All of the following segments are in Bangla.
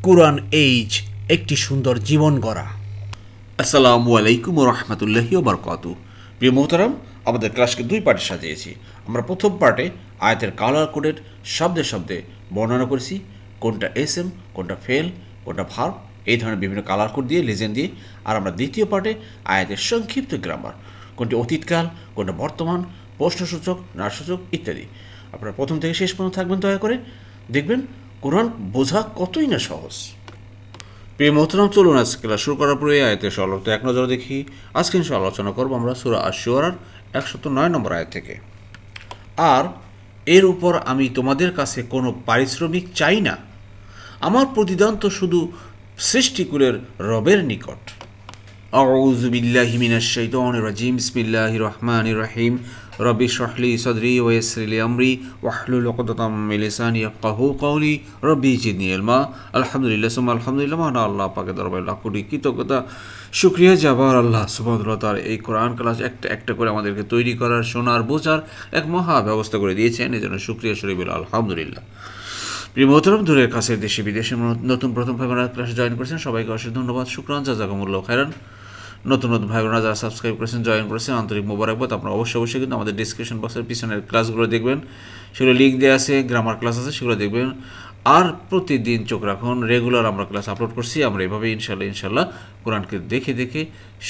কোরআন এইজ একটি সুন্দর জীবন গড়া। আসসালামু আলাইকুম ওয়া রাহমাতুল্লাহি ওয়া বারাকাতুহু। প্রিয় মোহতারাম, আমাদের ক্লাসকে দুই পার্টে সাজিয়েছি। আমরা প্রথম পার্টে আয়াতের কালার কোডের শব্দে শব্দে বর্ণনা করেছি, কোনটা এসএম, কোনটা ফেল, কোনটা ভার্ব, এই ধরনের বিভিন্ন কালার কোড দিয়ে, লেজেন্ড দিয়ে। আর আমরা দ্বিতীয় পার্টে আয়াতের সংক্ষিপ্ত গ্রামার, কোনটি অতীতকাল, কোনটা বর্তমান, প্রশ্নসূচক, নারসূচক ইত্যাদি। আপনারা প্রথম থেকে শেষ পর্যন্ত থাকবেন, দয়া করে দেখবেন কোরআন বোঝা কতই না সহজ। প্রিয় মোহতারাম, চলুন আজকে ক্লাস শুরু করার পরে আয়াতের সরলতা এক নজরে দেখি। আজকে ইনশাআল্লাহ আলোচনা করবো আমরা সূরা আশ-শুআরার 109 নম্বর আয়াত থেকে। আর এর উপর আমি তোমাদের কাছে কোনো পারিশ্রমিক চাই না, আমার প্রতিদান তো শুধু সৃষ্টিকুলের রবের নিকট। আউযু বিল্লাহি মিনাশ শাইতানির রাজিম। বিসমিল্লাহির রহমানির রহিম। রব্বি ইশরাহ লি সাদরি ওয়া ইয়াসসির লি আমরি ওয়াহলুল উকদাতাম মিন লিসানি ইয়াফকাহু কওলি রব্বি জিদনি ইলমা। আলহামদুলিল্লাহ সুম্মা আলহামদুলিল্লাহ। মহান আল্লাহ পাকের দরবারে লাখ কোটি কৃতজ্ঞতা, শুকরিয়া যাবার আল্লাহ সুবহানাহু ওয়া তাআলা এই কোরআন ক্লাস একটা একটা করে আমাদেরকে তৈরি করার, শোনার, বোঝার এক মহা ব্যবস্থা করে দিয়েছেন। এজন্য শুকরিয়া শরীফ আলহামদুলিল্লাহ। প্রিয় মোহতারাম, দূরের কাছে দেশে বিদেশে নতুন প্রথম ভাই বোনেরা ক্লাসে জয়েন করেছেন, সবাইকে অশেষ ধন্যবাদ, শুকরান, জাযাকুমুল্লাহু খাইরান। নতুন ভাই বোনেরা যারা সাবস্ক্রাইব করেছেন, জয়েন করেছেন, আন্তরিক মোবারকবাদ। আপনারা অবশ্যই কিন্তু আমাদের ডিসক্রিপশন বক্সের পিছনের ক্লাসগুলো দেখবেন, সেগুলো লিঙ্ক দেওয়া আছে, গ্রামার ক্লাস আছে, সেগুলো দেখবেন। আর প্রতিদিন চোখ রাখুন, রেগুলার আমরা ক্লাস আপলোড করছি। আমরা এভাবে ইনশাল্লাহ কোরআনকে দেখে দেখে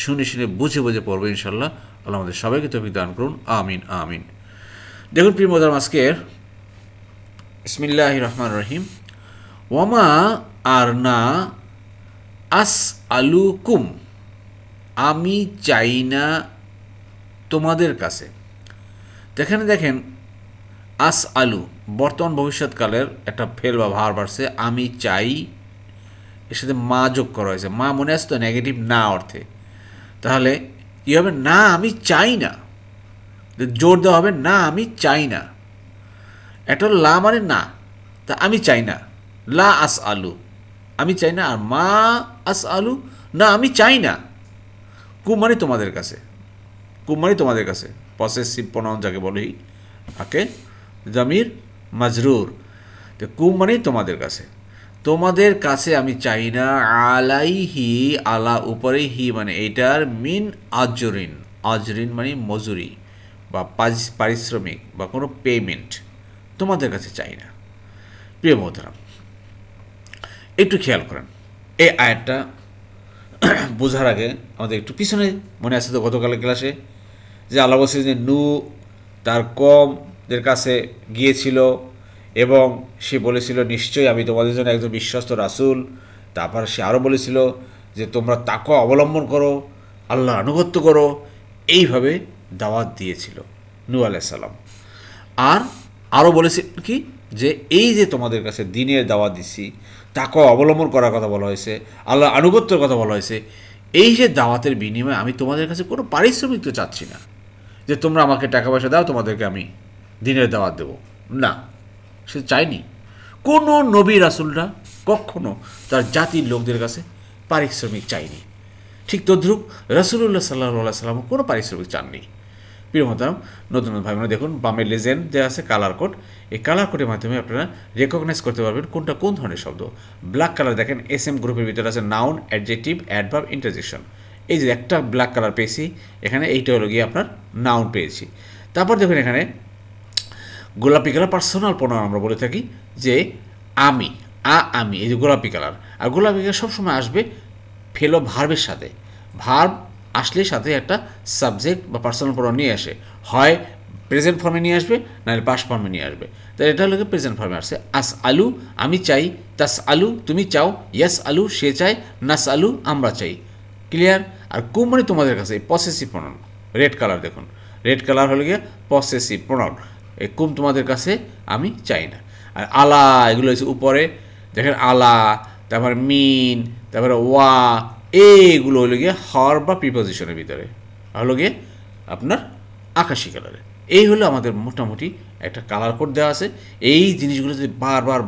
শুনে বুঝে পড়বো ইনশাল্লাহ। আল্লাহ আমাদের সবাইকে তৌফিক দান করুন, আমিন আমিন। দেখুন প্রিয় মোহতারাম, আজকের বিসমিল্লাহির রহমানির রহিম। ওয়ামা আরনা আসআলুকুম, আমি চাই না তোমাদের কাছে। দেখেন আসআলু বর্তমান ভবিষ্যৎকালের একটা ফেল বা ভার্ব আসছে, আমি চাই, এর সাথে মা যোগ করা হয়েছে। মা মনে আসছে তো নেগেটিভ না অর্থে, তাহলে কী হবে? না আমি চাই না, জোর দেওয়া হবে না আমি চাই না। একটা লা মানে না, তা আমি চাই না, লা আসআলু আমি চাই না, আর মা আসআলু না আমি চাই না। কুম মানে তোমাদের কাছে, কুম মানে তোমাদের কাছে, পসেসিভ প্রনাউন যাকে বলি, আকে জামির মাজরুর। তো কুম মানে তোমাদের কাছে, তোমাদের কাছে আমি চাই না। আলাইহি, আলা উপরে, হি মানে এটার, মিন আজরিন, আজরিন মানে মজুরি বা পারিশ্রমিক বা কোনো পেমেন্ট, তোমাদের কাছে চাই না। প্রিয় মোহতারাম, একটু খেয়াল করেন এই আয়াতটা বোঝার আগে আমাদের একটু পিছনে মনে আছে তো গতকালের ক্লাসে যে আল্লাহ বলছে যে নূহ তার কওমদের কাছে গিয়েছিল এবং সে বলেছিল নিশ্চয়ই আমি তোমাদের জন্য একজন বিশ্বস্ত রাসূল। তারপর সে আরও বলেছিল যে তোমরা তাকওয়া অবলম্বন করো, আল্লাহর আনুগত্য করো, এইভাবে দাওয়াত দিয়েছিল নূহ আলাইহিস সালাম। আর আরও বলেছে কি, যে এই যে তোমাদের কাছে দ্বীনের দাওয়াত দিচ্ছি, তাকওয়া অবলম্বন করার কথা বলা হয়েছে, আল্লাহ আনুগত্যের কথা বলা হয়েছে, এই যে দাওয়াতের বিনিময়ে আমি তোমাদের কাছে কোনো পারিশ্রমিক তো চাচ্ছি না, যে তোমরা আমাকে টাকা পয়সা দাও তোমাদেরকে আমি দ্বীনের দাওয়াত দেবো, না, সে চায়নি। কোনো নবী রাসূলরা কখনো তার জাতির লোকদের কাছে পারিশ্রমিক চায়নি। ঠিক তদ্রূপ রাসূলুল্লাহ সাল্লাল্লাহু আলাইহি ওয়াসাল্লাম কোনো পারিশ্রমিক চাননি। প্রিয় মোহতারাম, নতুন ভাই বোনেরা দেখুন বামে লেজেন্ড দেওয়া আছে, কালার কোড। এই কালার কোডের মাধ্যমে আপনারা রেকগনাইজ করতে পারবেন কোনটা কোন ধরনের শব্দ। ব্ল্যাক কালার দেখেন এসএম গ্রুপের ভিতরে আছে নাউন, অ্যাডজেক্টিভ, অ্যাডভার্ব, ইন্টারজেকশন। এই যে একটা ব্ল্যাক কালার পেয়েছি, এখানে এইটা হলো গিয়ে আপনার নাউন পেয়েছি। তারপর দেখুন এখানে গোলাপি কালার পার্সোনাল প্রোনাউন আমরা বলে থাকি, যে আমি, আমি, এই যে গোলাপি কালার। আর গোলাপি কালার সবসময় আসবে ফেলো ভার্বের সাথে, ভার্ব আসলে সাথে একটা সাবজেক্ট বা পার্সোনাল প্রোনাউন নিয়ে আসে, হয় প্রেজেন্ট ফর্মে নিয়ে আসবে, নাহলে পাস্ট ফর্মে নিয়ে আসবে। তাই এটা হলো প্রেজেন্ট ফর্মে আসছে। আস আলু আমি চাই, তাস আলু তুমি চাও, ইয়াস আলু সে চায়, নাস আলু আমরা চাই। ক্লিয়ার? আর কুম মানে তোমাদের কাছে পসেসিভ প্রোনাউন, রেড কালার দেখুন, রেড কালার হলো গিয়ে পসেসিভ প্রোনাউন। এই কুম তোমাদের কাছে আমি চাই না। আর আলা এগুলো হচ্ছে উপরে দেখেন, আলা, তারপরে মিন, তারপরে ওয়া, এইগুলো হলো গিয়ে হর বা প্রিপোজিশনের ভিতরে, হলো গিয়ে আপনার আকাশি কালারে। এই হলো আমাদের মোটামুটি একটা কালার কোড দেওয়া আছে। এই জিনিসগুলো যদি বারবার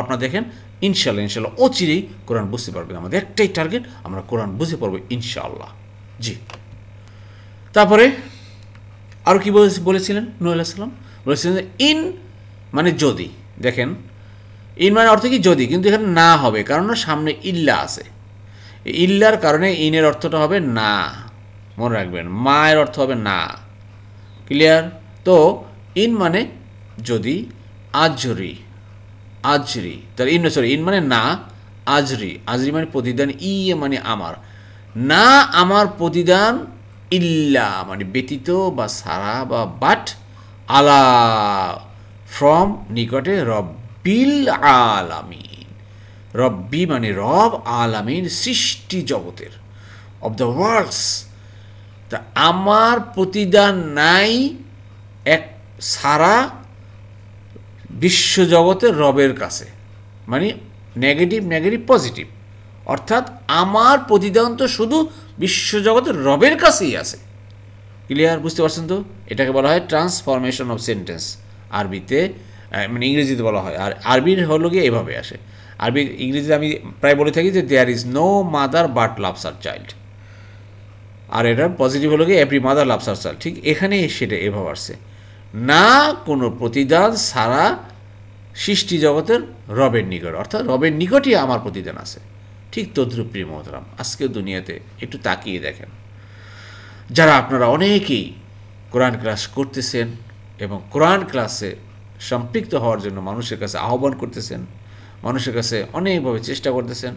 আপনারা দেখেন, ইনশাল্লাহ অচিরেই কোরআন বুঝতে পারবেন। আমাদের একটাই টার্গেট, আমরা কোরআন বুঝে পড়বো ইনশাআল্লাহ। জি, তারপরে আরও কী বলেছিলেন নূহ আলাইহিস সালাম? বলেছিলেন ইন মানে যদি, দেখেন ইন মানে অর্থ কি যদি, কিন্তু এখানে না হবে, কারণ সামনে ইল্লা আছে। ইল্লার কারণে ইনের অর্থটা হবে না, মনে রাখবেন, মায়ের অর্থ হবে না। ক্লিয়ার? তো ইন মানে যদি, আজরি, আজরি তার ইন সরি ইন মানে না, আজরি, আজরি মানে প্রতিদান, ইয়ে মানে আমার, না আমার প্রতিদান, ইল্লা মানে ব্যতীত বা সারা বা বাট, আলা ফ্রম নিকটে, রব্বিল আলামিন, রব্বি মানে রব, আলামিন সৃষ্টি জগতের, অব দ্য ওয়ার্ল্ডস, তা আমার প্রতিদান নাই এক সারা বিশ্বজগতের রবের কাছে, মানে নেগেটিভ নেগেটিভ পজিটিভ, অর্থাৎ আমার প্রতিদান তো শুধু বিশ্বজগতের রবের কাছেই আছে। ক্লিয়ার? বুঝতে পারছেন তো? এটাকে বলা হয় ট্রান্সফরমেশন অফ সেন্টেন্স আরবিতে, মানে ইংরেজিতে বলা হয়, আর আরবির হলো গিয়ে এভাবে আসে। আরবি ইংরেজিতে আমি প্রায় বলে থাকি যে there is no mother but loves her child, আর এটা পজিটিভ হলো গিয়ে every mother loves her child. ঠিক এখানে সেটা এভাবে আসছে, না কোনো প্রতিদান ছাড়া সৃষ্টি জগতের রবের নিকট, অর্থাৎ রবের নিকটই আমার প্রতিদান আছে। ঠিক তদ্রুপ প্রিয় মোহতারাম, আজকে দুনিয়াতে একটু তাকিয়ে দেখেন, যারা আপনারা অনেকেই কোরআন ক্লাস করতেছেন এবং কোরআন ক্লাসে সম্পৃক্ত হওয়ার জন্য মানুষের কাছে আহ্বান করতেছেন, মানুষের কাছে অনেকভাবে চেষ্টা করতেছেন,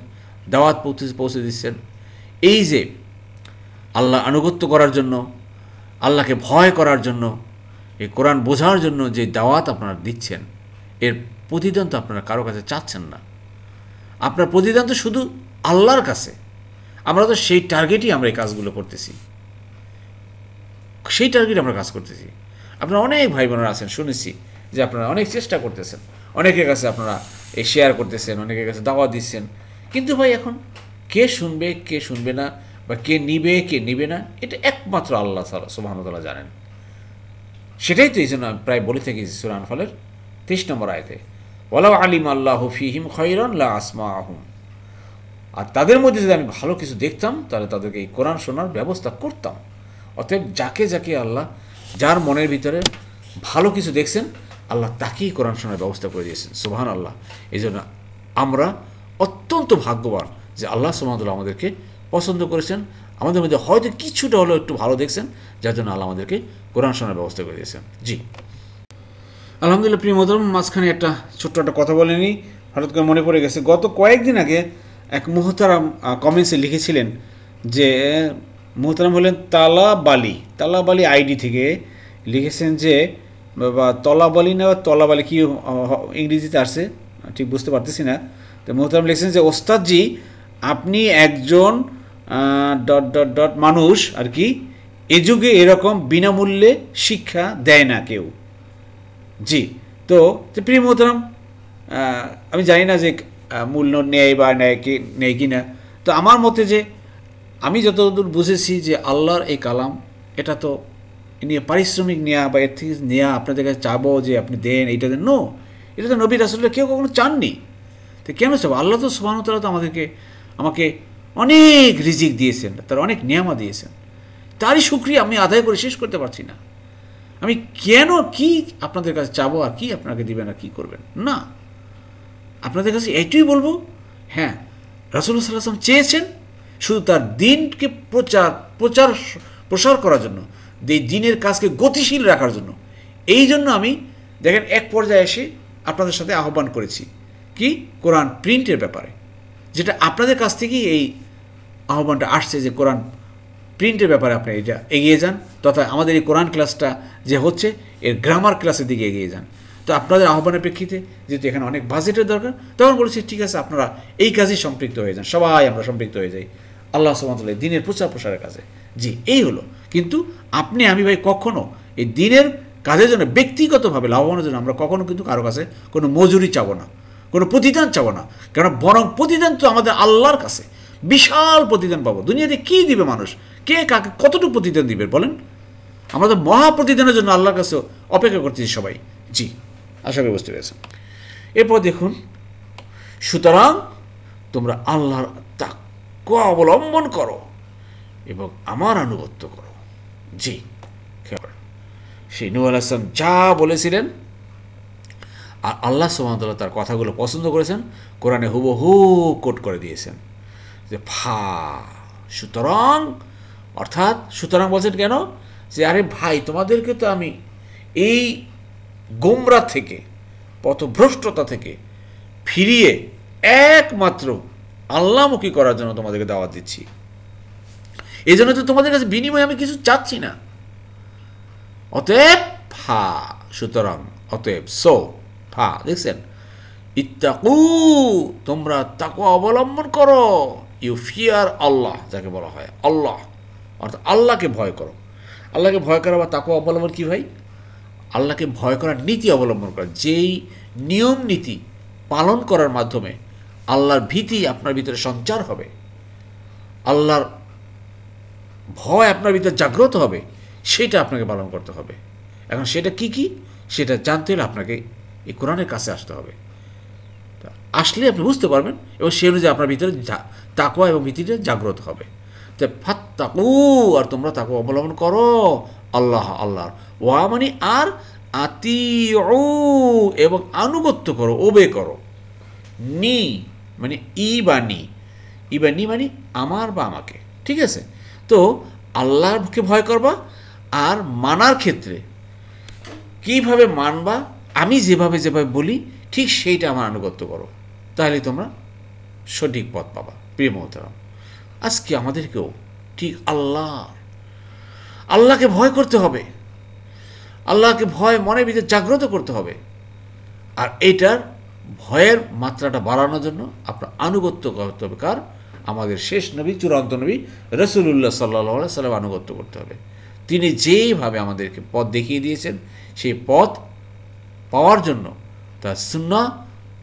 দাওয়াত পৌঁছে দিচ্ছেন, এই যে আল্লাহ আনুগত্য করার জন্য, আল্লাহকে ভয় করার জন্য, এই কোরআন বোঝার জন্য যে দাওয়াত আপনারা দিচ্ছেন, এর প্রতিদান তো আপনারা কারো কাছে চাচ্ছেন না। আপনার প্রতিদান তো শুধু আল্লাহর কাছে। আমরা তো সেই টার্গেটই আমরা এই কাজগুলো করতেছি, সেই টার্গেট আমরা কাজ করতেছি। আপনারা অনেক ভাই বোনেরা আছেন, শুনেছি যে আপনারা অনেক চেষ্টা করতেছেন, অনেকের কাছে আপনারা এই শেয়ার করতেছেন, অনেকের কাছে দাওয়াত দিচ্ছেন, কিন্তু ভাই এখন কে শুনবে কে শুনবে না, বা কে নিবে কে নিবে না, এটা একমাত্র আল্লাহ সুবহানাহু ওয়া তাআলা জানেন। সেটাই তো এই জন্য প্রায় বলে থাকি সূরা আনফালের 23 নম্বর আয়াতে, ওয়ালাউ আলিম আল্লাহু ফীহিম খায়রান লা আসমাআহুম, আর তাদের মধ্যে যদি আমি ভালো কিছু দেখতাম তাহলে তাদেরকে এই কোরআন শোনার ব্যবস্থা করতাম। অতএব যাকে যাকে আল্লাহ, যার মনের ভিতরে ভালো কিছু দেখছেন, আল্লাহ তাকেই কোরআন শোনার ব্যবস্থা করে দিয়েছেন। সুবহানাল্লাহ। এই জন্য আমরা অত্যন্ত ভাগ্যবান যে আল্লাহ সুবহানাহু ওয়া তাআলা আমাদেরকে পছন্দ করেছেন, আমাদের মধ্যে হয়তো কিছুটা হলেও একটু ভালো দেখছেন, যার জন্য আল্লাহ আমাদেরকে কোরআন শোনার ব্যবস্থা করে দিয়েছেন। জি আলহামদুলিল্লাহ। প্রিয় মোহতারাম, মাঝখানে একটা ছোট্ট একটা কথা বলেনি, হঠাৎ করে মনে পড়ে গেছে। গত কয়েকদিন আগে এক মোহতারাম কমেন্টসে লিখেছিলেন যে, মোহতারাম হলেন তালাবালি আইডি থেকে লিখেছেন যে, বা তলাবালি না তলাবালি কি ইংরেজিতে আসছে ঠিক বুঝতে পারতেছি না। তো মোহতারাম লিখেছেন যে, ওস্তাদজি আপনি একজন ... মানুষ আর কি, এ যুগে এরকম বিনামূল্যে শিক্ষা দেয় না কেউ। জি, তো প্রিয় মোহতারাম, আমি জানি না যে মূল্য নেয় বা নেয় কি না। তো আমার মতে যে আমি যতদূর বুঝেছি যে আল্লাহর এই কালাম, এটা তো নিয়ে পারিশ্রমিক নেওয়া বা এর থেকে নেওয়া আপনাদের কাছে চাবো যে আপনি দেন, এইটা দেন, নো, এটা তো নবী রাসূলুল্লাহ কেউ কখনো চাননি। তো কেন চাবো? আল্লাহ তো সুবহানাহু ওয়া তাআলা তো আমাকে অনেক রিজিক দিয়েছেন, তার অনেক নিয়ামত দিয়েছেন, তারই শুকরিয়া আমি আদায় করে শেষ করতে পারছি না। আমি কেন কি আপনাদের কাছে চাবো আর কি আপনাকে দিবেন আর কি করবেন? না, আপনাদের কাছে এইটাই বলবো, হ্যাঁ, রাসূলুল্লাহ সাল্লাল্লাহু আলাইহি ওয়াসাল্লাম চেয়েছেন শুধু তার দিনকে প্রসার করার জন্য, এই দিনের কাজকে গতিশীল রাখার জন্য। এই জন্য আমি দেখেন এক পর্যায়ে এসে আপনাদের সাথে আহ্বান করেছি কি, কোরআন প্রিন্টের ব্যাপারে, যেটা আপনাদের কাছ থেকেই এই আহ্বানটা আসছে যে কোরআন প্রিন্টের ব্যাপারে আপনি এটা এগিয়ে যান, তথা আমাদের এই কোরআন ক্লাসটা যে হচ্ছে এর গ্রামার ক্লাসের দিকে এগিয়ে যান। তো আপনাদের আহ্বানের প্রেক্ষিতে যেহেতু এখানে অনেক বাজেটের দরকার, তখন বলেছি ঠিক আছে আপনারা এই কাজে সম্পৃক্ত হয়ে যান, সবাই আমরা সম্পৃক্ত হয়ে যাই আল্লাহ সুবহানাহু ওয়া তাআলা দিনের প্রসারের কাজে। জি, এই হলো। কিন্তু আমি ভাই কখনো এই দিনের কাজের জন্য ব্যক্তিগতভাবে লাভবানের জন্য আমরা কখনো কিন্তু কারো কাছে কোনো মজুরি চাবো না, কোনো প্রতিদান চাবো না, কারণ বরং প্রতিদান তো আমাদের আল্লাহর কাছে, বিশাল প্রতিদান পাবো। দুনিয়াতে কী দিবে মানুষ, কে কাকে কতটুকু প্রতিদান দিবে বলেন? আমরা তো মহা প্রতিদানের জন্য আল্লাহর কাছে অপেক্ষা করতেছি সবাই। জি, আশা করি বুঝতে পেরেছেন। এরপর দেখুন, সুতরাং তোমরা আল্লাহর তাকওয়া অবলম্বন করো এবং আমার আনুগত্য করো। জি, সেই নূহ আলাইহিস সালাম যা বলেছিলেন আর আল্লাহ সুবহানাহু ওয়া তাআলা তার কথাগুলো পছন্দ করেছেন, কোরআনে হুবহু কোট করে দিয়েছেন যে সুতরাং, অর্থাৎ সুতরাং বলছেন কেন, যে আরে ভাই তোমাদেরকে তো আমি এই গোমরা থেকে, পথভ্রষ্টতা থেকে ফিরিয়ে একমাত্র আল্লাহমুখী করার জন্য তোমাদেরকে দাওয়াত দিচ্ছি। এই জন্য তো তোমাদের কাছে বিনিময়ে আমি কিছু চাচ্ছি না। অতএব সুতরাং, অতএব দেখছেন, ইত্তাকু, তোমরা তাকওয়া অবলম্বন করো। ইউ ফিয়ার আল্লাহ, যাকে বলা হয় আল্লাহ, অর্থাৎ আল্লাহকে ভয় করো। আল্লাহকে ভয় করা বা তাকওয়া অবলম্বন কি ভাই? আল্লাহকে ভয় করার নীতি অবলম্বন করা, যেই নিয়ম নীতি পালন করার মাধ্যমে আল্লাহর ভীতি আপনার ভিতরে সঞ্চার হবে, আল্লাহর ভয় আপনার ভিতরে জাগ্রত হবে, সেটা আপনাকে পালন করতে হবে। এখন সেটা কি কি, সেটা জানতে হলে আপনাকে এই কোরআনের কাছে আসতে হবে। আসলে আপনি বুঝতে পারবেন এবং সেই অনুযায়ী আপনার ভিতরে তাকওয়া এবং ভীতিটা জাগ্রত হবে। তো ফাত্তাকু, আর তোমরা তাকওয়া অবলম্বন করো আল্লাহর, ওয়া মানে আর আতিউ, এবং আনুগত্য করো, ওবে করো। নি মানে ই বা নি মানে আমার বা আমাকে, ঠিক আছে? তো আল্লাহকে ভয় করবা, আর মানার ক্ষেত্রে কিভাবে মানবা, আমি যেভাবে বলি ঠিক সেইটা আমার আনুগত্য করো, তাহলে তোমরা সঠিক পথ পাবা। প্রিয় মোহতারাম, আজকে আমাদেরকেও ঠিক আল্লাহকে ভয় করতে হবে, আল্লাহকে ভয় মনের ভিতরে জাগ্রত করতে হবে। আর এইটার ভয়ের মাত্রাটা বাড়ানোর জন্য আপনার আনুগত্য করতে হবে কার? আমাদের শেষ নবী, চূড়ান্ত নবী রাসূলুল্লাহ সাল্লাল্লাহু আলাইহি ওয়াসাল্লাম আনুগত্য করতে হবে। তিনি যেইভাবে আমাদেরকে পথ দেখিয়ে দিয়েছেন, সেই পথ পাওয়ার জন্য, তার সুন্নাহ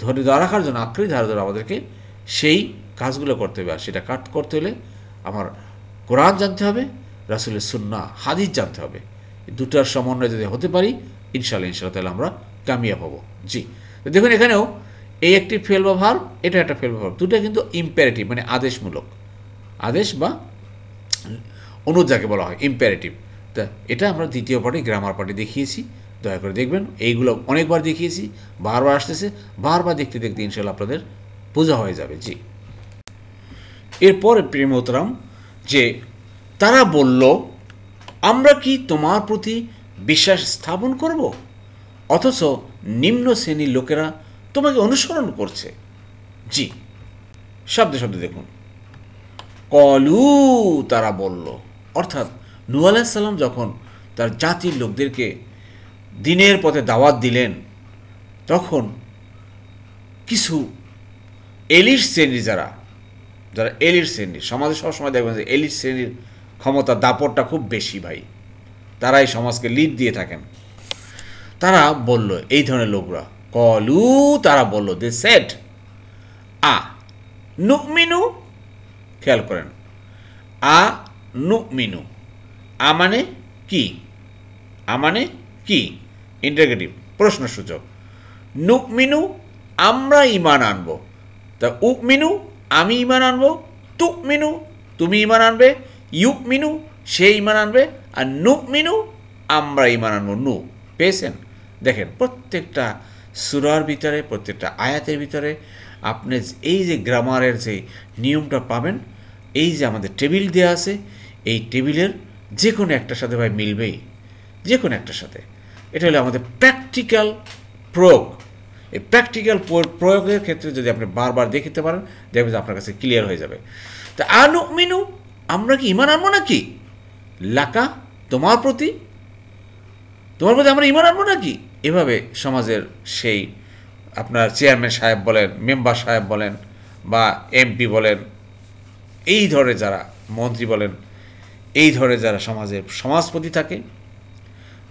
ধরে রাখার জন্য, আঁকড়ে ধরার জন্য আমাদেরকে সেই কাজগুলো করতে হবে। আর সেটা করতে হলে আমার কোরআন জানতে হবে, রাসূলের সুন্নাহ হাদিস জানতে হবে। এই দুটার সমন্বয় যদি হতে পারি, ইনশাআল্লাহ তাহলে আমরা কামিয়াব হব। জি, দেখুন এখানেও এই একটি ফেল বা ভার্ব, এটা একটা ফেল বা ভার্ব, দুটো কিন্তু ইম্পারেটিভ, মানে আদেশমূলক, আদেশ বা অনুরোধ যাকে বলা হয়, ইম্পারেটিভ। তা এটা আমরা দ্বিতীয় পার্টে, গ্রামার পার্টে দেখিয়েছি, দয়া করে দেখবেন। এইগুলো অনেকবার দেখিয়েছি, বারবার আসতেছে, বারবার দেখতে দেখতে ইনশাআল্লাহ আপনাদের বোঝা হয়ে যাবে। জি, এরপরে প্রিয় মোহতারাম, যে তারা বলল, আমরা কি তোমার প্রতি বিশ্বাস স্থাপন করব, অথচ নিম্ন শ্রেণীর লোকেরা তোমাকে অনুসরণ করছে। জি, শব্দে দেখুন, কলু, তারা বলল, অর্থাৎ নূহ আলাইহিস সালাম যখন তার জাতির লোকদেরকে দিনের পথে দাওয়াত দিলেন, তখন কিছু এলিট শ্রেণীর, যারা এলিট শ্রেণীর, সমাজে সবসময় দেখবেন যে এলিট শ্রেণীর ক্ষমতা দাপটটা খুব বেশি ভাই, তারাই সমাজকে লিড দিয়ে থাকেন। তারা বলল, এই ধরনের লোকরা, কলু, তারা বলল, দে সেড, নুমিনু, খেয়াল করেন, নুমিনু, মানে কি, ইন্টারগেটিভ, প্রশ্নসূচক। নুমিনু, আমরা ঈমান আনবো। তা উমিনু, আমি ঈমান আনবো। তুমিনু, তুমি ঈমান আনবে। ইউমিনু, সে ঈমান আনবে। আর নুমিনু, আমরা ঈমান আনবো। পেয়েছেন? দেখেন, প্রত্যেকটা সূরার ভিতরে, প্রত্যেকটা আয়াতের ভিতরে আপনি এই যে গ্রামারের যে নিয়মটা পাবেন, এই যে আমাদের টেবিল দেওয়া আছে, এই টেবিলের যে কোনো একটার সাথে ভাই মিলবেই, যে কোনো একটার সাথে। এটা হলো আমাদের প্র্যাকটিক্যাল প্রয়োগ। এই প্র্যাকটিক্যাল প্রয়োগের ক্ষেত্রে যদি আপনি বারবার দেখতে পারেন, দেখবেন যে আপনার কাছে ক্লিয়ার হয়ে যাবে। তা নুমিনু, আমরা কি ঈমান আনবো নাকি? লাকা, তোমার প্রতি আমরা ঈমান আনবো নাকি? এভাবে সমাজের সেই আপনার চেয়ারম্যান সাহেব বলেন, মেম্বার সাহেব বলেন, বা এমপি বলেন, এই ধরনের যারা মন্ত্রী বলেন, এই ধরনের যারা সমাজের সমাজপতি থাকে,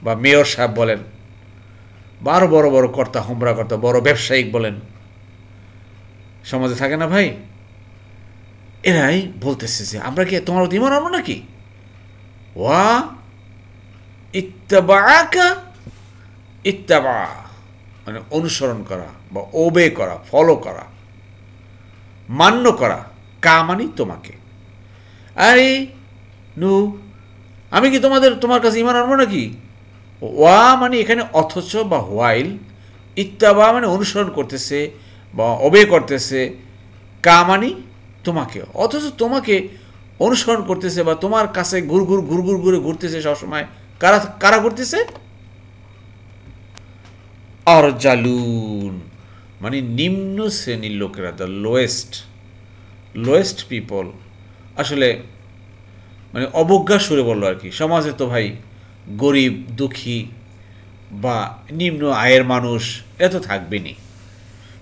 বা মেয়র সাহেব বলেন, বা আরও বড় বড় কর্তা, হোমরা কর্তা, বড় ব্যবসায়িক বলেন, সমাজে থাকে না ভাই, এরাই বলতেছে যে আমরা কি তোমার ঈমান আনবো নাকি? ওয়া ইত্তাবা মানে অনুসরণ করা বা ওবে করা, ফলো করা, মান্য করা। মানে তোমাকে, আরে নু, আমি কি তোমার কাছে ঈমান আনবো নাকি? ওয়া মানে এখানে অথচ বা হোয়াইল, ইত্তাবা মানে অনুসরণ করতেছে বা অবে করতেছে, কা মানে তোমাকে, অথচ তোমাকে অনুসরণ করতেছে বা তোমার কাছে ঘুরঘুর করে ঘুরতেছে সবসময় কারা কারা ঘুরতেছে? আরজালুন মানে নিম্ন শ্রেণীর লোকেরা, দ্য লোয়েস্ট পিপল। আসলে মানে অবজ্ঞা সুরে বললো আর কি। সমাজে তো ভাই গরিব দুঃখী বা নিম্ন আয়ের মানুষ এত থাকবেনি,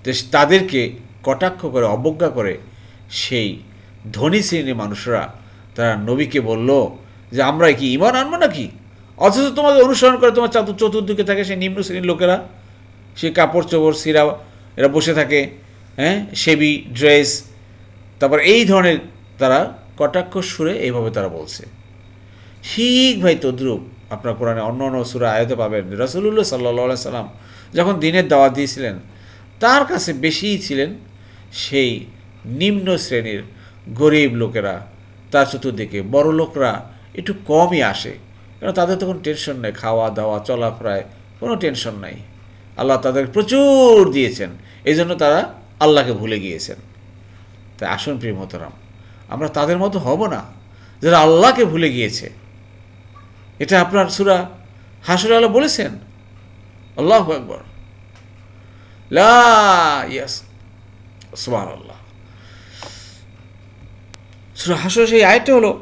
তো তাদেরকে কটাক্ষ করে অবজ্ঞা করে সেই ধনী শ্রেণীর মানুষরা তারা নবীকে বলল যে আমরা কি ঈমান আনবো নাকি? অথচ তোমাকে অনুসরণ করে তোমার চতুর্দিকে থাকে সেই নিম্ন শ্রেণীর লোকেরা, সে কাপড় চোপড় সিরা এরা বসে থাকে, হ্যাঁ, সেবি ড্রেস, তারপর এই ধরনের তারা কটাক্ষ সুরে এইভাবে তারা বলছে। ঠিক ভাই তদ্রূপ আপনার কোরআনে অন্য অন্য সূরা আয়াতে পাবেন রাসূলুল্লাহ সাল্লাল্লাহু আলাইহি সাল্লাম যখন দ্বীনের দাওয়াত দিয়েছিলেন, তার কাছে বেশিই ছিলেন সেই নিম্ন শ্রেণীর গরিব লোকেরা, তার চতুর্দিকে বড় লোকরা একটু কমই আসে, কারণ তাদের তখন টেনশন নেই, খাওয়া দাওয়া চলাফেরায় কোনো টেনশন নাই, আল্লাহ তাদের প্রচুর দিয়েছেন, এই জন্য তারা আল্লাহকে ভুলে গিয়েছেন। তাই আসুন প্রিয় মোহতারাম, আমরা তাদের মতো হব না যারা আল্লাহকে ভুলে গিয়েছে। এটা আপনার সূরা হাশরে আল্লাহ বলেছেন, আল্লাহু আকবার, লা ইয়াস সুবহানাল্লাহ। সূরা হাশরে সেই আয়াতটা হলো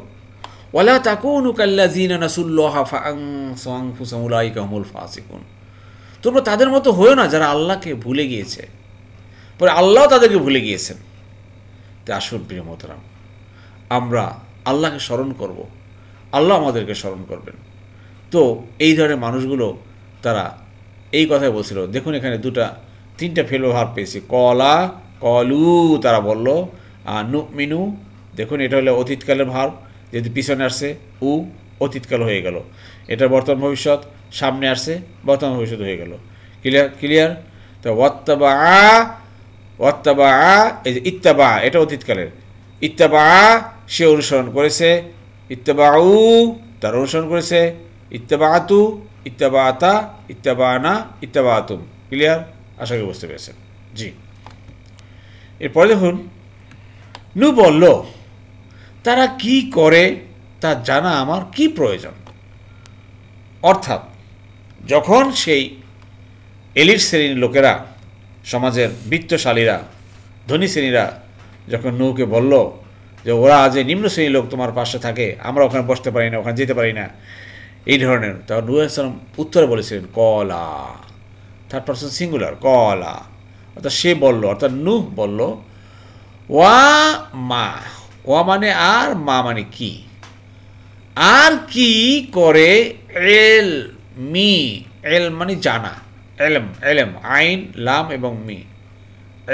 ওয়ালা তাকুনু কাল্লাযিনা নাসুল্লাহা ফাআনসাউ আনফুসাহুম উলাইকা হুমুল ফাসিকুন। তোমরা তাদের মতো হয়েও না যারা আল্লাহকে ভুলে গিয়েছে, পরে আল্লাহ তাদেরকে ভুলে গিয়েছেন। তাই আসুন প্রিয় মোহতারাম, আমরা আল্লাহকে স্মরণ করব, আল্লাহ আমাদেরকে স্মরণ করবেন। তো এই ধরনের মানুষগুলো তারা এই কথাই বলছিল। দেখুন এখানে তিনটা ফেলো ভার্ব পেয়েছি, কলা কলু তারা বলল, আর নুমিনু দেখুন এটা হলো অতীতকালের ভার্ব, যেহেতু পিছনে আসছে উ অতীতকাল হয়ে গেল, এটা বর্তমান ভবিষ্যৎ, সামনে আসছে বর্তমান ভবিষ্যৎ হয়ে গেল। ক্লিয়ার? তো ওয়াত্তাবা এই যে ইত্তাবা এটা অতীতকালের, ইত্তাবা সে অনুসরণ করেছে, ইত্তাবাউ তার অনুসরণ করেছে, ইত্তাবাতু ইত্তাবাতা ইত্তাবানা ইত্তাবাতুম। ক্লিয়ার? আশা করি বুঝতে পেরেছেন। জি, এরপরে দেখুন নূহ বলল তারা কি করে তা জানা আমার কি প্রয়োজন। অর্থাৎ যখন সেই এলিট শ্রেণীর লোকেরা, সমাজের বিত্তশালীরা, ধনী শ্রেণীরা যখন নূহকে বলল যে ওরা যে নিম্ন শ্রেণীর লোক তোমার পাশে থাকে, আমরা ওখানে বসতে পারি না, ওখানে যেতে পারি না, এই ধরনের, তখন নূহ আলাইহিস সালাম উত্তরে বলেছিলেন কলা, থার্ড পারসন সিঙ্গুলার, কলা, অর্থাৎ সে বলল, অর্থাৎ নূহ বলল, ওয়া মা, ওয়া মানে আর, মা মানে কি, আর কি করে, এল মি, এল মানে জানা, এলম আইন লাম এবং মি,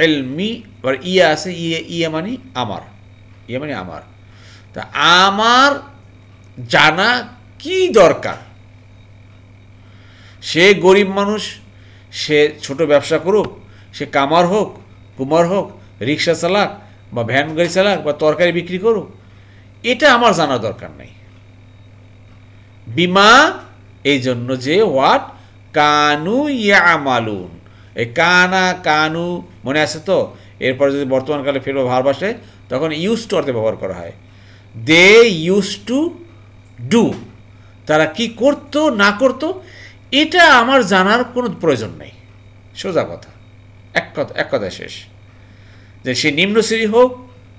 এল মি, আবার ইয়া আছে, ইয়ে মানে আমার, ইয়ে মানে আমার, তা আমার জানা কি দরকার। সে গরিব মানুষ, সে ছোট ব্যবসা করুক, সে কামার হোক, কুমার হোক, রিক্সা চালাক বা ভ্যান গাড়ি চালাক বা তরকারি বিক্রি করুক, এটা আমার জানার দরকার নেই। বিমা এই জন্য যে হোয়াট কানু ইয়ামালুন, এই কানা কানু মনে আছে তো, এরপর যদি বর্তমানকালে ফেরো ভার্ব আসে তখন ইউজ টু অর্থে ব্যবহার করা হয়। দে ইউজ টু ডু, তারা কি করতো না করতো এটা আমার জানার কোনো প্রয়োজন নেই। সোজা কথা, এক কথা শেষ। যে সে নিম্ন শ্রেণী হোক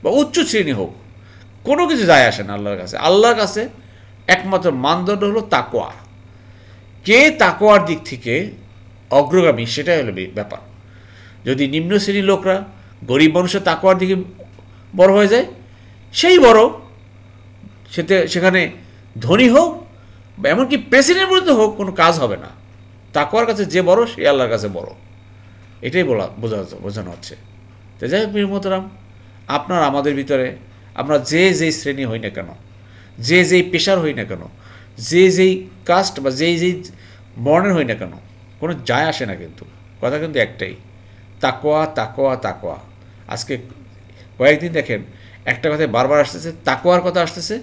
বা উচ্চ শ্রেণী হোক, কোনো কিছু যায় আসে না আল্লাহর কাছে। আল্লাহর কাছে একমাত্র মানদণ্ড হলো তাকওয়া। কে তাকওয়ার দিক থেকে অগ্রগামী সেটাই হলো ব্যাপার। যদি নিম্ন শ্রেণীর লোকরা, গরিব মানুষের তাকওয়ার দিকে বড় হয়ে যায়, সেই বড়, সেখানে ধনী হোক বা এমনকি প্রেসিডেন্ট পর্যন্ত হোক, কোনো কাজ হবে না। তাকওয়ার কাছে যে বড় সে আল্লাহর কাছে বড়, এটাই বোঝানো হচ্ছে। তো যাই হোক প্রিয় মোহতারাম, আপনার আমাদের ভিতরে আমরা যেই শ্রেণী হই না কেন, যেই পেশার হই না কেন, যেই কাস্ট বা যেই বর্ণের হই না কেন, কোনো যায় আসে না, কিন্তু কথা কিন্তু একটাই, তাকওয়া তাকওয়া তাকওয়া। আজকে কয়েকদিন দেখেন একটা কথায় বারবার আসতেছে, তাকওয়ার কথা আসতেছে,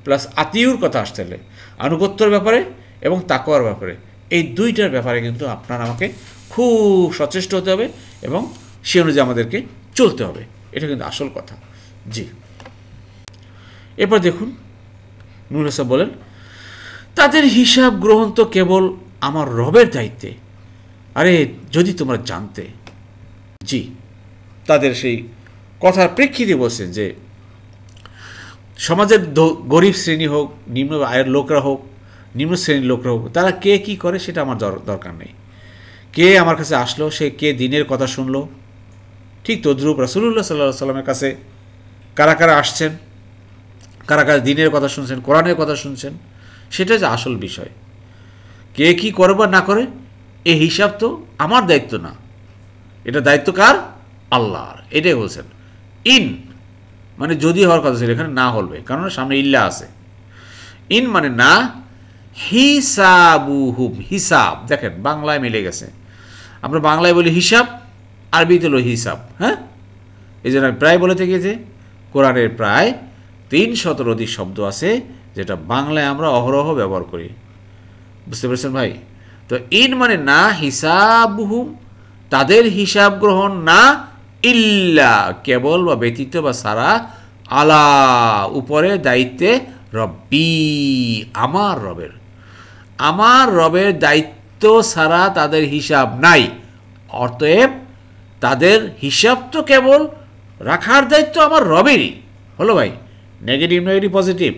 প্লাস আতিউর কথা আসতেছে, আনুগত্যর ব্যাপারে এবং তাকওয়ার ব্যাপারে। এই দুইটার ব্যাপারে কিন্তু আপনার আমাকে খুব সচেষ্ট হতে হবে এবং সে অনুযায়ী আমাদেরকে চলতে হবে। এটা কিন্তু আসল কথা। জি, এরপর দেখুন নুরুল হাসান বলেন, তাদের হিসাব গ্রহণ তো কেবল আমার রবের দায়িত্বে। আরে যদি তোমরা জানতে। জি, তাদের সেই কথার প্রেক্ষিতে বলছেন যে সমাজের গরিব শ্রেণী হোক, নিম্ন আয়ের লোকরা হোক, নিম্ন শ্রেণীর লোকরা হোক, তারা কে কী করে সেটা আমার দরকার নেই। কে আমার কাছে আসলো, সে কে দিনের কথা শুনলো, ঠিক তদ্রূপ রাসূলুল্লাহ সাল্লাল্লাহু আলাইহি সাল্লামের কাছে কারা কারা আসছেন, কারা কারা দিনের কথা শুনছেন, কোরআনের কথা শুনছেন, সেটা যে আসল বিষয়। কে কী করে বা না করে এই হিসাব তো আমার দায়িত্ব না, এটা দায়িত্ব কার? আল্লাহর। এটাই বলছেন। ইন মানে যদি হওয়ার কথা ছিল, এখানে না হলবে, কারণ সামনে ইল্লা আছে। ইন মানে না, হিসাবুহুম হিসাব। দেখেন বাংলায় মিলে গেছে, আমরা বাংলায় বলি হিসাব, আরবিতে হলো হিসাব। হ্যাঁ, এই জন্য আমি প্রায় বলে থাকি যে কোরআনের প্রায় 300 অধিক শব্দ আছে যেটা বাংলায় আমরা অহরহ ব্যবহার করি। বুঝতে পেরেছেন ভাই? তো ইন মানে না, হিসাবুহুম তাদের হিসাব গ্রহণ না, ইল্লা কেবল বা ব্যতীত বা সারা, আলা উপরে দায়িত্বে, রব্বি আমার রবের। আমার রবের দায়িত্ব ছাড়া তাদের হিসাব নাই। অতএব তাদের হিসাব তো কেবল রাখার দায়িত্ব আমার রবেরই। হলো ভাই? নেগেটিভ নেগেটিভ পজিটিভ,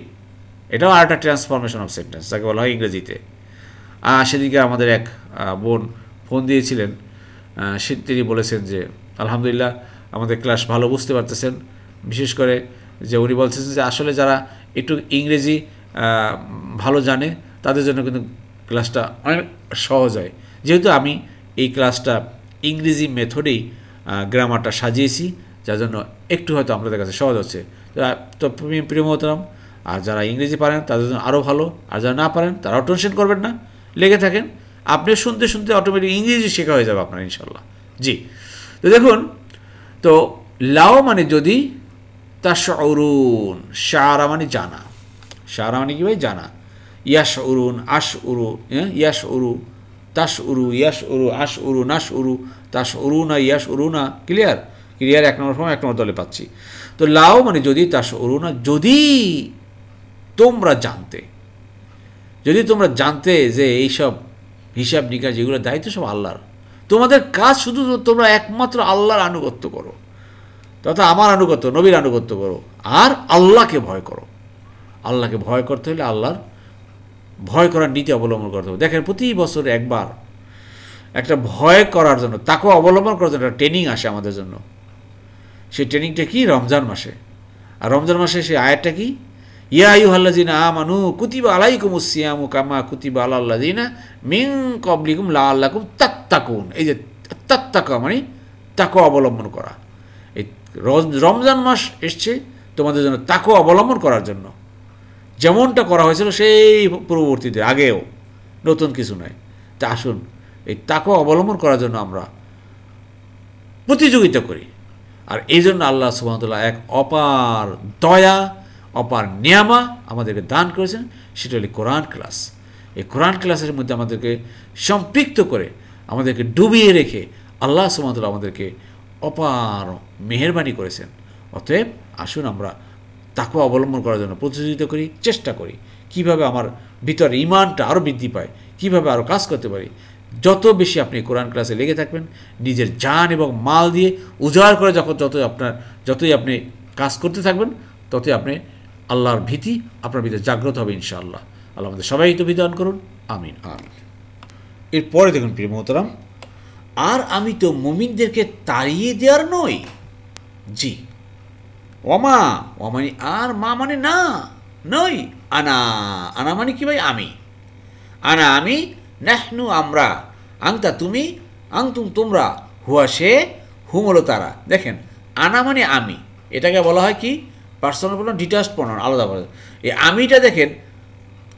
এটাও আর একটা ট্রান্সফরমেশন অফ সেন্টেন্স যাকে বলা হয় ইংরেজিতে। সেদিকে আমাদের এক বোন ফোন দিয়েছিলেন, তিনি বলেছেন যে আলহামদুলিল্লাহ আমাদের ক্লাস ভালো বুঝতে পারতেছেন, বিশেষ করে যে উনি বলছেন যে আসলে যারা একটু ইংরেজি ভালো জানে তাদের জন্য কিন্তু ক্লাসটা অনেক সহজ হয়, যেহেতু আমি এই ক্লাসটা ইংরেজি মেথডেই গ্রামারটা সাজিয়েছি, যার জন্য একটু হয়তো আপনাদের কাছে সহজ হচ্ছে। তো প্রিয় মোহতারাম, আর যারা ইংরেজি পারেন তাদের জন্য আরও ভালো, আর যারা না পারেন তারাও টেনশন করবেন না, লেগে থাকেন, আপনি শুনতে শুনতে অটোমেটিক ইংরেজি শেখা হয়ে যাবে আপনার ইনশাল্লাহ। জি, তো দেখুন, তো লাও মানে যদি, তাশউরুন শারা মানে জানা, শারা মানে কি ভাই? জানা। ইয়াশউরুন আশউরু, ইয়াশউরু তাশউরু, ইয়াশউরু আশউরু নাশউরু তাশউরুনা ইয়াশউরুনা। ক্লিয়ার? ক্লিয়ার। 1 নম্বর ফর্ম 1 নম্বর দলে পাচ্ছি। তো লাও মানে যদি, তাশউরুনা যদি তোমরা জানতে, যদি তোমরা জানতে যে এইসব হিসাব নিকাশ যেগুলো দায়িত্ব সব আল্লাহর, তোমাদের কাজ শুধু তোমরা একমাত্র আল্লাহর আনুগত্য করো, তথা আমার আনুগত্য, নবীর আনুগত্য করো, আর আল্লাহকে ভয় করো। আল্লাহকে ভয় করতে হলে আল্লাহর ভয় করার নীতি অবলম্বন করতে হবে। দেখেন প্রতি বছর একবার একটা ভয় করার জন্য, তাকেও অবলম্বন করার জন্য একটা ট্রেনিং আসে আমাদের জন্য। সেই ট্রেনিংটা কি? রমজান মাসে। আর রমজান মাসে সেই আয়াতটা কি? ইয়া আইয়ুহাল্লাযীনা আমানু কুতিবা আলাইকুমুস সিয়ামু কামা কুতিবা আলাল্লাযীনা মিন ক্বাবলিকুম লাআল্লাকুম তাত্তাকুন। এই যে তাত্তাকা মানে তাকওয়া অবলম্বন করা। এই রমজান মাস এসছে তোমাদের জন্য তাকওয়া অবলম্বন করার জন্য, যেমনটা করা হয়েছিল সেই পূর্ববর্তীতে, আগেও, নতুন কিছু নয়। তা আসুন এই তাকওয়া অবলম্বন করার জন্য আমরা প্রতিযোগিতা করি। আর এই জন্য আল্লাহ সুবহানাহু ওয়া তাআলা এক অপার দয়া, অপার নিয়ামা আমাদেরকে দান করেছেন, সেটা হলো কোরআন ক্লাস। এই কোরআন ক্লাসের মধ্যে আমাদেরকে সম্পৃক্ত করে, আমাদেরকে ডুবিয়ে রেখে আল্লাহ সুবহানাহু ওয়া তাআলা আমাদেরকে অপার মেহেরবানি করেছেন। অতএব আসুন আমরা তাকওয়া অবলম্বন করার জন্য প্রতিযোগিতা করি, চেষ্টা করি কিভাবে আমার ভিতরে ঈমানটা আরও বৃদ্ধি পায়, কিভাবে আরও কাজ করতে পারি। যত বেশি আপনি কোরআন ক্লাসে লেগে থাকবেন, নিজের জান এবং মাল দিয়ে উজাড় করে যতই আপনি কাজ করতে থাকবেন, ততই আপনি আল্লাহর ভীতি আপনার ভিতরে জাগ্রত হবে ইনশাআল্লাহ। আল্লাহ আমাদের সবাই তো বিধান করুন, আমিন আমিন। এরপরে দেখুন প্রিয় মোহতারাম, আর আমি তো মুমিনদেরকে তাড়িয়ে দেওয়ার নই। জি, ওমা, মানে আর, মা মানে না, নই, আনা, আনা মানে কি ভাই? আমি, আনা আমি, নাহনু আমরা, আংতা তুমি, আংতুম তোমরা, হুয়া সে, হুম হলো তারা। দেখেন আনা মানে আমি, এটাকে বলা হয় কি? পার্সোনাল প্রোনাউন, ডিটাচড প্রোনাউন, আলাদা বলে। এই আমিটা দেখেন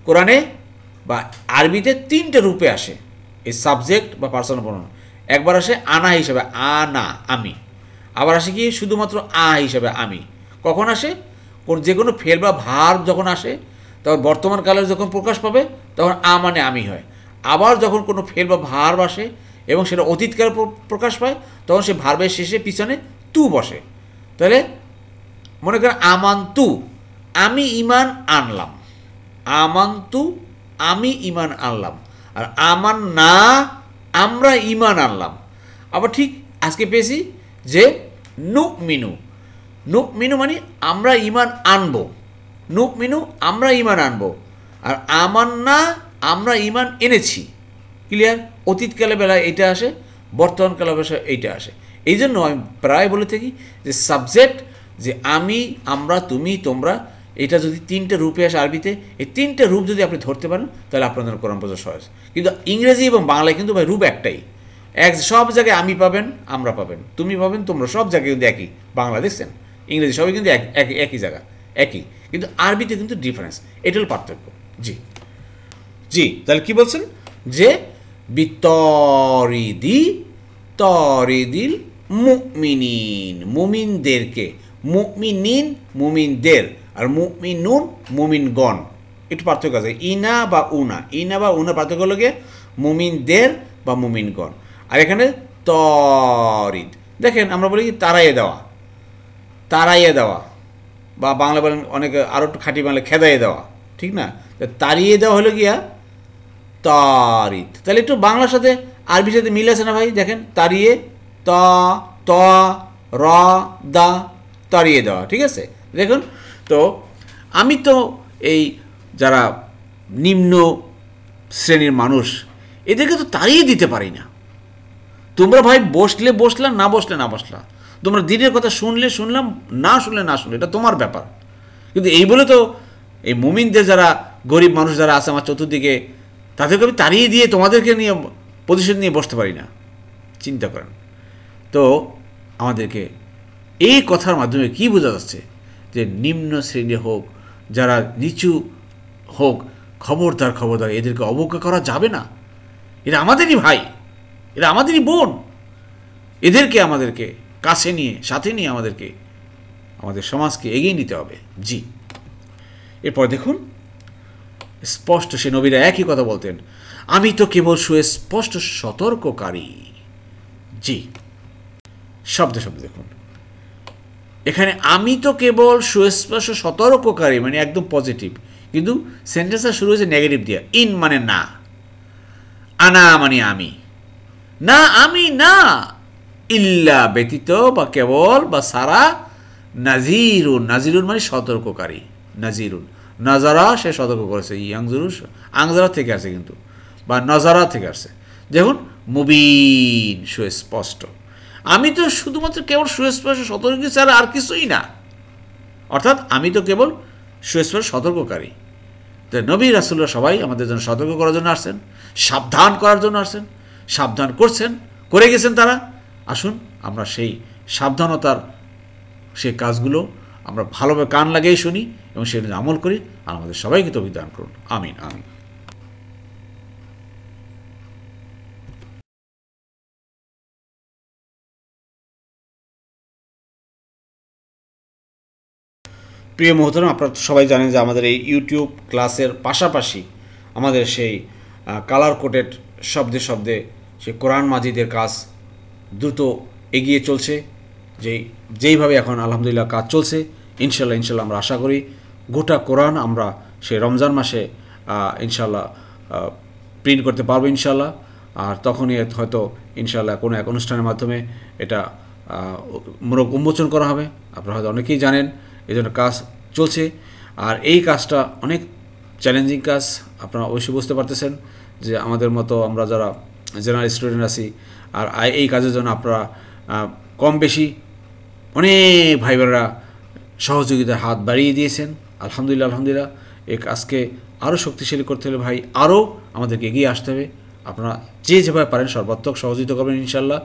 কোরআনে বা আরবিতে 3টে রূপে আসে এই সাবজেক্ট বা পার্সোনাল প্রোনাউন। একবার আসে আনা হিসাবে, আনা আমি। আবার আসে কি? শুধুমাত্র হিসাবে আমি। কখন আসে? যে কোনো ফেল বা ভার যখন আসে, তখন বর্তমান কালের যখন প্রকাশ পাবে তখন মানে আমি হয়। আবার যখন কোনো ফেল বা ভার আসে এবং সেটা অতীতকালে প্রকাশ পায়, তখন সে ভার্বের শেষে পিছনে তু বসে। তাহলে মনে করেন আমান্তু, আমি ঈমান আনলাম, আমান্তু আমি ঈমান আনলাম, আর আমান্না আমরা ঈমান আনলাম। আবার ঠিক আজকে পেয়েছি যে নুমিনু, নুমিনু মানে আমরা ঈমান আনবো, নুমিনু আমরা ঈমান আনবো, আর আমান্না আমরা ঈমান এনেছি। ক্লিয়ার? অতীতকালে বেলায় এইটা আসে, বর্তমানকালে বেলায় এইটা আসে। এই জন্য আমি প্রায় বলে থাকি যে সাবজেক্ট, যে আমি, আমরা, তুমি, তোমরা, এটা যদি তিনটে রূপে আসে আরবিতে, এই তিনটে রূপ যদি আপনি ধরতে পারেন তাহলে আপনাদের কোরআন বোঝা সহজ। কিন্তু ইংরেজি এবং বাংলায় কিন্তু ভাই রূপ একটাই, সব জায়গায় আমি পাবেন, আমরা পাবেন, তুমি পাবেন, তোমরা, সব জায়গায় কিন্তু একই। বাংলা দেখছেন, ইংরেজি সবই কিন্তু একই জায়গা, একই, কিন্তু আরবিতে কিন্তু ডিফারেন্স, এটা হল পার্থক্য। জি জি, তাহলে কি বলছেন যে বিতরিদি, তরিদিল মুমিনিন, মুমিনদেরকে, মুমিনিন মুমিনদের, আর মুমিনুন মুমিনগণ, একটু পার্থক্য আছে। ইনা বা উনা, ইনা বা উনা পার্থক্য হলো গিয়ে মুমিনদের বা মুমিনগণ। আর এখানে তরিদ, দেখেন আমরা বলি কি তারাইয়ে দেওয়া, তারাইয়ে দেওয়া, বা বাংলা বলেন অনেকে আরও একটু খাঁটি বাংলা খেদাইয়ে দেওয়া, ঠিক না? তাড়িয়ে দেওয়া হলো গিয়া তারিদ। তাহলে একটু বাংলার সাথে আরবির সাথে মিল আছে না ভাই? দেখেন তাড়িয়ে, ত ত র দা, তাড়িয়ে দেওয়া, ঠিক আছে? দেখুন তো আমি তো এই যারা নিম্ন শ্রেণীর মানুষ, এদেরকে তো তাড়িয়ে দিতে পারি না। তোমরা ভাই বসলে বসলাম, না বসলে না বসলাম, তোমরা দিনের কথা শুনলে শুনলাম, না শুনলে না শুনলে, এটা তোমার ব্যাপার। কিন্তু এই বলে তো এই মুমিনদের যারা গরিব মানুষ যারা আছে আমার চতুর্দিকে, তাদেরকে আমি তাড়িয়ে দিয়ে তোমাদেরকে নিয়ে প্রতিশোধ নিয়ে বসতে পারি না। চিন্তা করেন তো আমাদেরকে এই কথার মাধ্যমে কি বোঝা যাচ্ছে যে নিম্ন শ্রেণী হোক, যারা নিচু হোক, খবরদার খবরদার এদেরকে অবজ্ঞা করা যাবে না। এরা আমাদেরই ভাই, এরা আমাদেরই বোন, এদেরকে আমাদেরকে কাছে নিয়ে, সাথে নিয়ে আমাদেরকে আমাদের সমাজকে এগিয়ে নিতে হবে। জি, এরপর দেখুন স্পষ্ট সে নবীরা একই কথা বলতেন, আমি তো কেবল সুস্পষ্ট সতর্ককারী। জি, শব্দে শব্দে দেখুন এখানে আমি তো কেবল সুস্পষ্ট সতর্ককারী মানে একদম পজিটিভ, কিন্তু সেন্টেন্সটা শুরু হয়েছে নেগেটিভ দিয়ে। ইন মানে না, আনা মানে আমি, না আমি না, ইল্লা ব্যতীত বা কেবল বা সারা, নাজিরুন, নাজিরুন মানে সতর্ককারী, নাজিরুন, নাজারা সে সতর্ক করেছে, ইয়াংজুরু আংজারা থেকে আসে কিন্তু, বা নজারা থেকে আসছে। দেখুন মুবিন সুস্পষ্ট, আমি তো শুধুমাত্র কেবল সুস্পষ্ট সতর্ক ছাড়া আর কিছুই না, অর্থাৎ আমি তো কেবল সুস্পষ্ট সতর্ককারী। তো নবী রাসূলুল্লাহ সবাই আমাদের জন্য সতর্ক করার জন্য আসছেন, সাবধান করার জন্য আসছেন, সাবধান করছেন, করে গেছেন তারা। আসুন আমরা সেই সাবধানতার সেই কাজগুলো আমরা ভালোভাবে কান লাগিয়ে শুনি এবং সেগুলো আমল করি, আর আমাদের সবাইকে তৌফিক দান করুন। আমিন আমিন। প্রিয় মহতরম, আপনারা সবাই জানেন যে আমাদের এই ইউটিউব ক্লাসের পাশাপাশি আমাদের সেই কালার কোডেড শব্দে শব্দে সেই কোরআন মাজিদের কাজ দ্রুত এগিয়ে চলছে। যেইভাবে এখন আলহামদুলিল্লাহ কাজ চলছে, ইনশাল্লাহ ইনশাল্লাহ আমরা আশা করি গোটা কোরআন আমরা সেই রমজান মাসে ইনশাল্লাহ প্রিন্ট করতে পারবো ইনশাল্লাহ। আর তখনই হয়তো ইনশাল্লাহ কোনো এক অনুষ্ঠানের মাধ্যমে এটা মোড়ক উন্মোচন করা হবে। আপনারা হয়তো অনেকেই জানেন, এই জন্য কাজ চলছে। আর এই কাজটা অনেক চ্যালেঞ্জিং কাজ, আপনারা অবশ্যই বুঝতে পারতেছেন যে আমাদের মতো আমরা যারা জেনারেল স্টুডেন্ট আছি, আর এই কাজের জন্য আপনারা কম বেশি অনেক ভাই বোনেরা সহযোগিতার হাত বাড়িয়ে দিয়েছেন। আলহামদুলিল্লাহ আলহামদুলিল্লাহ। এই কাজকে আরও শক্তিশালী করতে হলে ভাই আরও আমাদেরকে এগিয়ে আসতে হবে। আপনারা যেভাবে পারেন সর্বাত্মক সহযোগিতা করবেন ইনশাল্লাহ।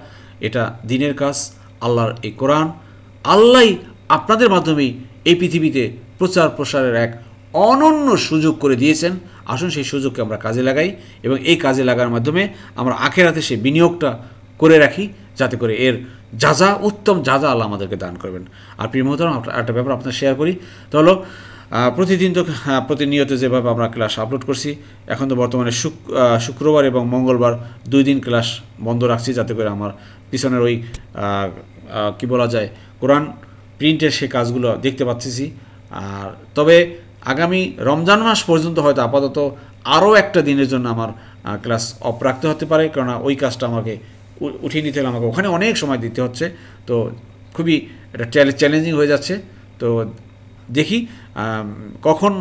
এটা দিনের কাজ, আল্লাহর এই কোরআন আল্লাহই আপনাদের মাধ্যমেই এই পৃথিবীতে প্রচার প্রসারের এক অনন্য সুযোগ করে দিয়েছেন। আসুন সেই সুযোগকে আমরা কাজে লাগাই এবং এই কাজে লাগার মাধ্যমে আমরা আখিরাতে সেই বিনিয়োগটা করে রাখি, যাতে করে এর উত্তম যা আল্লাহ আমাদেরকে দান করবেন। আর প্রিয় মহতরম, একটা ব্যাপার আপনার শেয়ার করি, তো হলো প্রতিদিন তো প্রতিনিয়ত যেভাবে আমরা ক্লাস আপলোড করছি, এখন তো বর্তমানে শুক্রবার এবং মঙ্গলবার 2 দিন ক্লাস বন্ধ রাখছি, যাতে করে আমার পিছনের ওই কি বলা যায় কোরআন প্রিন্টের সে কাজগুলো দেখতে পাচ্ছি। আর তবে আগামী রমজান মাস পর্যন্ত হয়তো আপাতত আরও একটা দিনের জন্য আমার ক্লাস অফ রাখতে হতে পারে, কেননা ওই কাজটা আমাকে উঠিয়ে নিতে হলে আমাকে ওখানে অনেক সময় দিতে হচ্ছে, তো খুবই এটা চ্যালেঞ্জিং হয়ে যাচ্ছে। তো দেখি কখন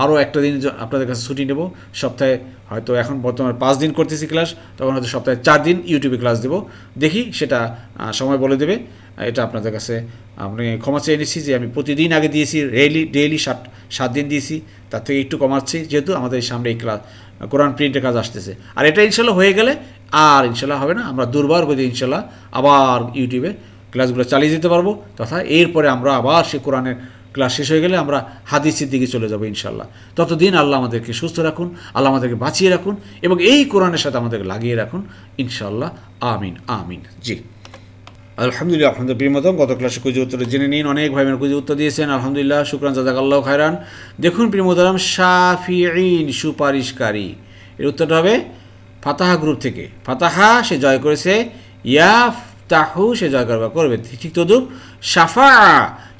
আরও একটা দিন আপনাদের কাছে ছুটি নেব। সপ্তাহে হয়তো এখন বর্তমানে 5 দিন করতেছি ক্লাস, তখন হয়তো সপ্তাহে 4 দিন ইউটিউবে ক্লাস দেব। দেখি সেটা সময় বলে দেবে। এটা আপনাদের কাছে আমি ক্ষমা চেয়ে নিচ্ছি যে আমি প্রতিদিন আগে দিয়েছি ডেইলি 7 দিন দিয়েছি, তার থেকে একটু কমাচ্ছি, যেহেতু আমাদের সামনে এই ক্লাস কোরআন প্রিন্টের কাজ আসতেছে। আর এটা ইনশাল্লাহ হয়ে গেলে আর ইনশাল্লাহ হবে না, আমরা দুর্বার করে ইনশাল্লাহ আবার ইউটিউবে ক্লাসগুলো চালিয়ে যেতে পারবো, তথা এরপরে আমরা আবার সে কোরআনের ক্লাস শেষ হয়ে গেলে আমরা হাদিসের দিকে চলে যাবো ইনশাল্লাহ। ততদিন আল্লাহ আমাদেরকে সুস্থ রাখুন, আল্লাহ আমাদেরকে বাঁচিয়ে রাখুন এবং এই কোরআনের সাথে আমাদেরকে লাগিয়ে রাখুন ইনশাল্লাহ। আমিন আমিন। জি আলহামদুলিল্লাহ। আপনাদের প্রিয়তম গত ক্লাসে কুইজ উত্তর জেনে নিন। অনেক ভাই বোন কুইজ উত্তর দিয়েছেন, আলহামদুলিল্লাহ, শুকরান জাযাকাল্লাহু খায়রান। দেখুন প্রিয়তম, শাফিঈন সুপারিশকারী, এর উত্তরটা হবে ফাতাহা গ্রুপ থেকে। ফাতাহা সে জয় করেছে, ইয়াফতাহু সে জয় করবে, ঠিক তদ্রুপ শাফা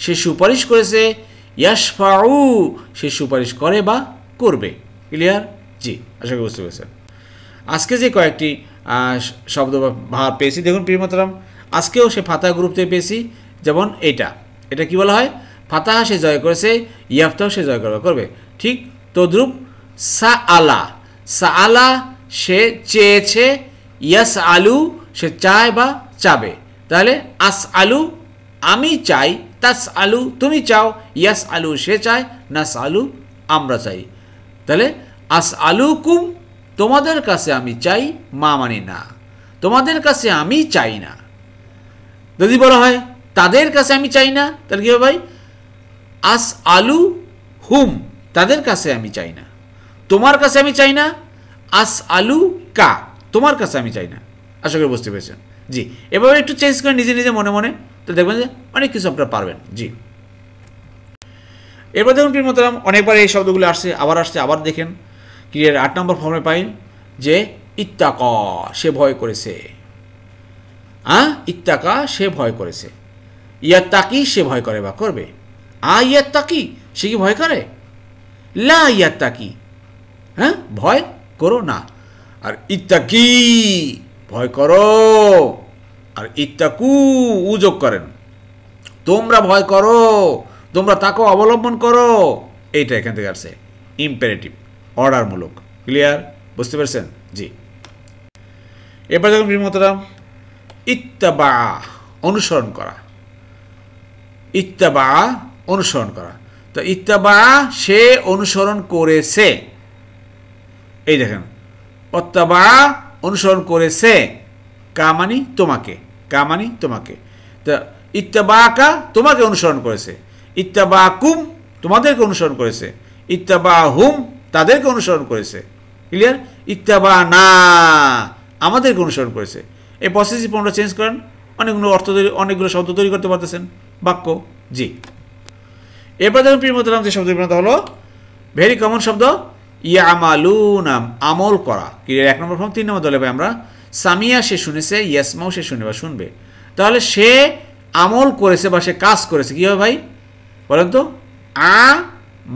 সে সুপারিশ করেছে, ইয়াশফাউ সে সুপারিশ করে বা করবে। ক্লিয়ার? জি, আশা করি বুঝতে পেরেছেন। আজকে যে কয়েকটি শব্দ বা ভাব পেয়েছি, দেখুন প্রিয়তম, আজকেও সে ফাতাহা গ্রুপ থেকে পেয়েছি। যেমন এটা কি বলা হয়? ফাতাহা সে জয় করেছে, ইয়াফতাহু সে জয় করবে, ঠিক তদ্রুপ সাআলা, সাআলা সে চেয়েছে, ইয়াস আলু সে চায় বা চাবে। তাহলে আস আলু আমি চাই, তাস আলু তুমি চাও, ইয়াস আলু সে চায়, নাস আলু আমরা চাই। তাহলে আস আলু কুম তোমাদের কাছে আমি চাই, মা মানে না, তোমাদের কাছে আমি চাই না। যদি বলা হয় তাদের কাছে আমি চাই না, তাহলে কি হবে ভাই? আস আলু হুম তাদের কাছে আমি চাই না, তোমার কাছে আমি চাই না, আস আলু কা তোমার কাছে আমি চাই না। আশা করি বুঝতে পেরেছেন। জি, এভাবে একটু চেঞ্জ করে নিজে নিজে মনে মনে, তো দেখবেন যে অনেক কিছু আপনারা পারবেন। জি, এরপর দেখুন প্রিয়তম, অনেকবার এই শব্দগুলো আসছে, আবার দেখেন ক্লিয়ার 8 নম্বর ফর্মে পাই যে ইত্তাকা সে ভয় করেছে, ইত্তাকা সে ভয় করেছে, ইয়াত্তাকি সে ভয় করে বা করবে। ইয়াত্তাকি সে কি ভয় করে? লা ইয়াত্তাকি ভয় করো না। আর ইত্তাকি ভয় করো, আর ইত্তাকু যোগ করেন, তোমরা ভয় করো, তোমরা তাকে অবলম্বন করো। এইটা এখান থেকে আসছে ইম্পারেটিভ, অর্ডারমূলক। ক্লিয়ার? বুঝতে পেরেছেন? জি, এবার দেখুন প্রিয়তম, ইত্তাবা অনুসরণ করা, ইত্তাবা অনুসরণ করা। তো ইত্তাবা সে অনুসরণ করেছে, এই দেখেন অত্তাবা অনুসরণ করেছে, কামানি তোমাকে, কামানি তোমাকে। তো ইত্তাবাকা তোমাকে অনুসরণ করেছে, ইত্তাবাকুম তোমাদেরকে অনুসরণ করেছে, ইত্তাবাহুম তাদেরকে অনুসরণ করেছে। ক্লিয়ার? ইত্তাবা না আমাদেরকে অনুসরণ করেছে। এই পসেসিভ ফর্মটা চেঞ্জ করেন, অনেকগুলো শব্দ তৈরি করতে পারতেছেন বাক্য। জি, এরপর দেখুন প্রিয়তম, যে শব্দ হলো ভেরি কমন শব্দ ইয়ামালুনা আমল করা। ক্লিয়ার? 1 নম্বর ফর্ম 3 নম্বর দলে পাই আমরা সামিয়া সে শুনেছে, ইয়াসমাউ সে শুনে বা শুনবে। তাহলে সে আমল করেছে বা সে কাজ করেছে, কি হবে ভাই বলেন তো?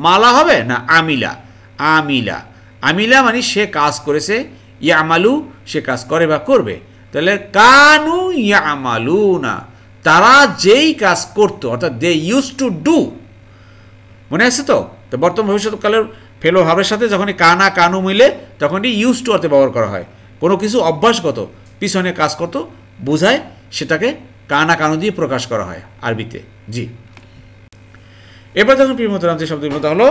মালা হবে না আমিলা? আমিলা, আমিলা মানে সে কাজ করেছে, ইয়ামালু সে কাজ করে বা করবে। তাহলে কানু ইয়ামালুনা তারা যেই কাজ করতো, অর্থাৎ দে ইউজ টু ডু। মনে আছে তো? তো বর্তমান ভবিষ্যৎকালের ফেলো ভাবের সাথে যখনই কানা কানু মিলে তখনই ইউজ টু অর্থে ব্যবহার করা হয়। কোনো কিছু অভ্যাসগত পিছনে কাজ করতো বোঝায়, সেটাকে কানা কানু দিয়ে প্রকাশ করা হয় আরবিতে। জি, এবার যখন প্রিয়তম যে শব্দগুলো হলো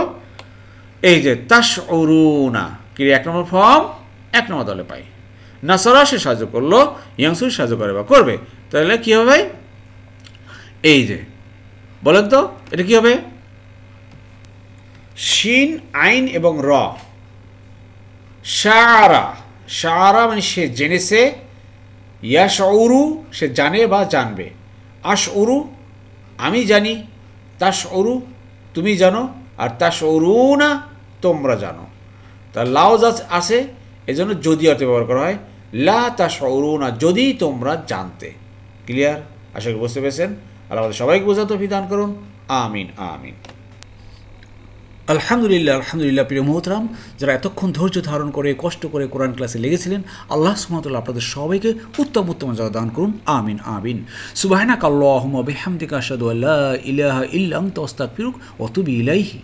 এই যে তাশউরুনা, কি 1 নম্বর ফর্ম 1 নম্বর দলে পাই। নাসরা সে সাহায্য করলো, ইয়াংসুর সাহায্য করে বা করবে। তাহলে কি হবে ভাই? এই যে বলেন তো এটা কি হবে? শিন আইন এবং র, শাআরা, শাআরা মানে সে জেনেছে, ইয়াশউরু সে জানে বা জানবে, আশউরু আমি জানি, তাশউরু তুমি জানো, আর তাশউরুনা তোমরা জানো। তা লাউজ আছে, এজন্য যদি অর্থে ব্যবহার করা হয়, লা তাশউরুনা যদি তোমরা জানতে। ক্লিয়ার? আশা করি বুঝতে পেরেছেন। আল্লাহ আমাদের সবাইকে বোঝার তৌফিক দান করুন। আমিন আমিন। আলহামদুলিল্লাহ, আলহামদুলিল্লাহ। প্রিয় মোহতরাম, যারা এতক্ষণ ধৈর্য ধারণ করে কষ্ট করে কোরআন ক্লাসে লেগেছিলেন, আল্লাহ সুবহানাহু ওয়া তাআলা আপনাদের সবাইকে উত্তম উত্তম জাযা দান করুন। আমিন আমিন। সুবহানাকাল্লাহুম্মা বিহামদিকা আশহাদু আল্লা ইলাহা ইল্লা আনতা আস্তাগফিরুকা ওয়া আতুবু ইলাইহি।